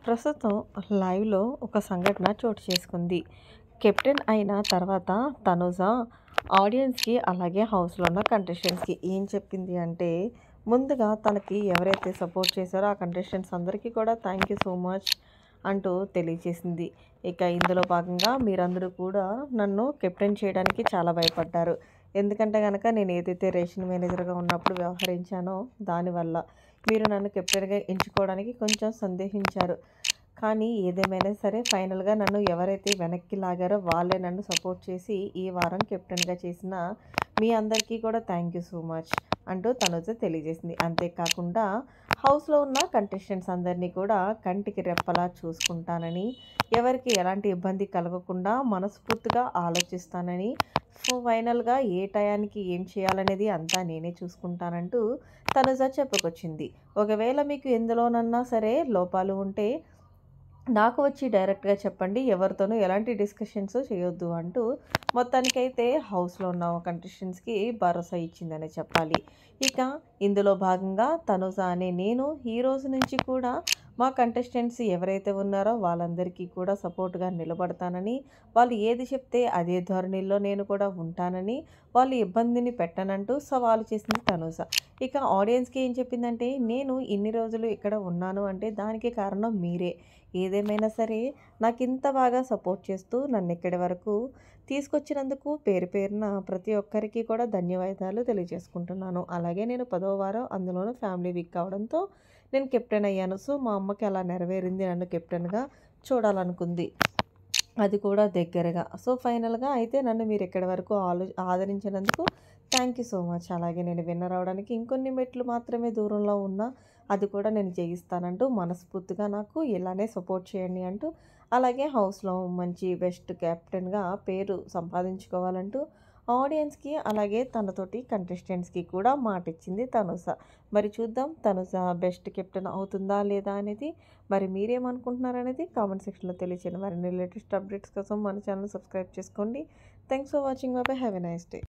ప్రస్తుతం లైవ్‌లో ఒక సంఘటన చోటు చేసుకుంది. కెప్టెన్ అయిన తర్వాత తనుజ ఆడియన్స్‌కి అలాగే హౌస్‌లో ఉన్న కంటెస్టెంట్స్‌కి ఏం చెప్పింది అంటే, ముందుగా తనకి ఎవరైతే సపోర్ట్ చేశారో ఆ కంటెస్టెంట్స్ అందరికీ కూడా థ్యాంక్ యూ సో మచ్ అంటూ తెలియజేసింది. ఇక ఇందులో భాగంగా మీరందరూ కూడా నన్ను కెప్టెన్ చేయడానికి చాలా భయపడ్డారు. ఎందుకంటే గనక నేను ఏదైతే రేషన్ మేనేజర్‌గా ఉన్నప్పుడు వ్యవహరించానో దానివల్ల. మీరు నన్ను కెప్టెన్‌గా ఎంచుకోవడానికి కొంచెం సందేహించారు. కానీ ఏదేమైనా సరే ఫైనల్‌గా నన్ను ఎవరైతే వెనక్కి లాగారో వాళ్ళే నన్ను సపోర్ట్ చేసి ఈ వారం కెప్టెన్‌గా చేసిన మీ అందరికీ కూడా థ్యాంక్ యూ సో మచ్ అంటూ తనుజ తెలియజేసింది. అంతేకాకుండా హౌస్‌లో ఉన్న కంటెస్టెంట్స్ అందరినీ కూడా కంటికి రెప్పలా చూసుకుంటానని, ఎవరికి ఎలాంటి ఇబ్బంది కలగకుండా మనస్ఫూర్తిగా ఆలోచిస్తానని, సో ఫైనల్‌గా ఏ టయానికి ఏం చేయాలనేది అంతా నేనే చూసుకుంటానంటూ తనుజ చెప్పుకొచ్చింది. ఒకవేళ మీకు ఎందులోనన్నా సరే లోపాలు ఉంటే నాకు వచ్చి డైరెక్ట్‌గా చెప్పండి. ఎవరితోనూ ఎలాంటి డిస్కషన్స్ చేయొద్దు అంటూ మొత్తానికైతే హౌస్‌లో ఉన్న కంటెస్టెంట్స్‌కి భరోసా ఇచ్చిందనే చెప్పాలి. ఇక ఇందులో భాగంగా తనుజ అనే నేను ఈ రోజు నుంచి కూడా మా కంటెస్టెంట్స్ ఎవరైతే ఉన్నారో వాళ్ళందరికీ కూడా సపోర్ట్‌గా నిలబడతానని, వాళ్ళు ఏది చెప్తే అదే ధోరణిలో నేను కూడా ఉంటానని, వాళ్ళు ఇబ్బందిని పెట్టనంటూ సవాలు చేసింది తనుజ. ఇక ఆడియన్స్‌కి ఏం చెప్పిందంటే, నేను ఇన్ని రోజులు ఇక్కడ ఉన్నాను అంటే దానికి కారణం మీరే. ఏదేమైనా సరే నాకింత బాగా సపోర్ట్ చేస్తూ నన్నిక్కడి వరకు తీసుకొచ్చినందుకు పేరు పేరున ప్రతి ఒక్కరికి కూడా ధన్యవాదాలు తెలియజేసుకుంటున్నాను. అలాగే నేను 10వ వారం అందులోనూ ఫ్యామిలీ వీక్ కావడంతో నేను కెప్టెన్ అయ్యాను. సో, మా అమ్మకి అలా నెరవేరింది నన్ను కెప్టెన్‌గా చూడాలనుకుంది. అది కూడా దగ్గరగా. సో, ఫైనల్‌గా అయితే నన్ను మీరిక్కడి వరకు ఆదరించినందుకు థ్యాంక్ యూ సో మచ్. అలాగే నేను విన్నర్ అవ్వడానికి ఇంకొన్ని మెట్లు మాత్రమే దూరంలో ఉన్నా, అది కూడా నేను జయిస్తానంటూ మనస్ఫూర్తిగా నాకు ఇలానే సపోర్ట్ చేయండి అంటూ, అలాగే హౌస్‌లో మంచి బెస్ట్ కెప్టెన్‌గా పేరు సంపాదించుకోవాలంటూ ఆడియన్స్‌కి అలాగే తనతోటి కంటెస్టెంట్స్‌కి కూడా మాటిచ్చింది తనుజ. మరి చూద్దాం తనుజ బెస్ట్ కెప్టెన్ అవుతుందా లేదా అనేది. మరి మీరేమనుకుంటున్నారనేది కామెంట్ సెక్షన్‌లో తెలియచేయండి. మరిన్ని లేటెస్ట్ అప్డేట్స్ కోసం మన ఛానల్ సబ్స్క్రైబ్ చేసుకోండి. Thanks for watching. By by. Have a nice day.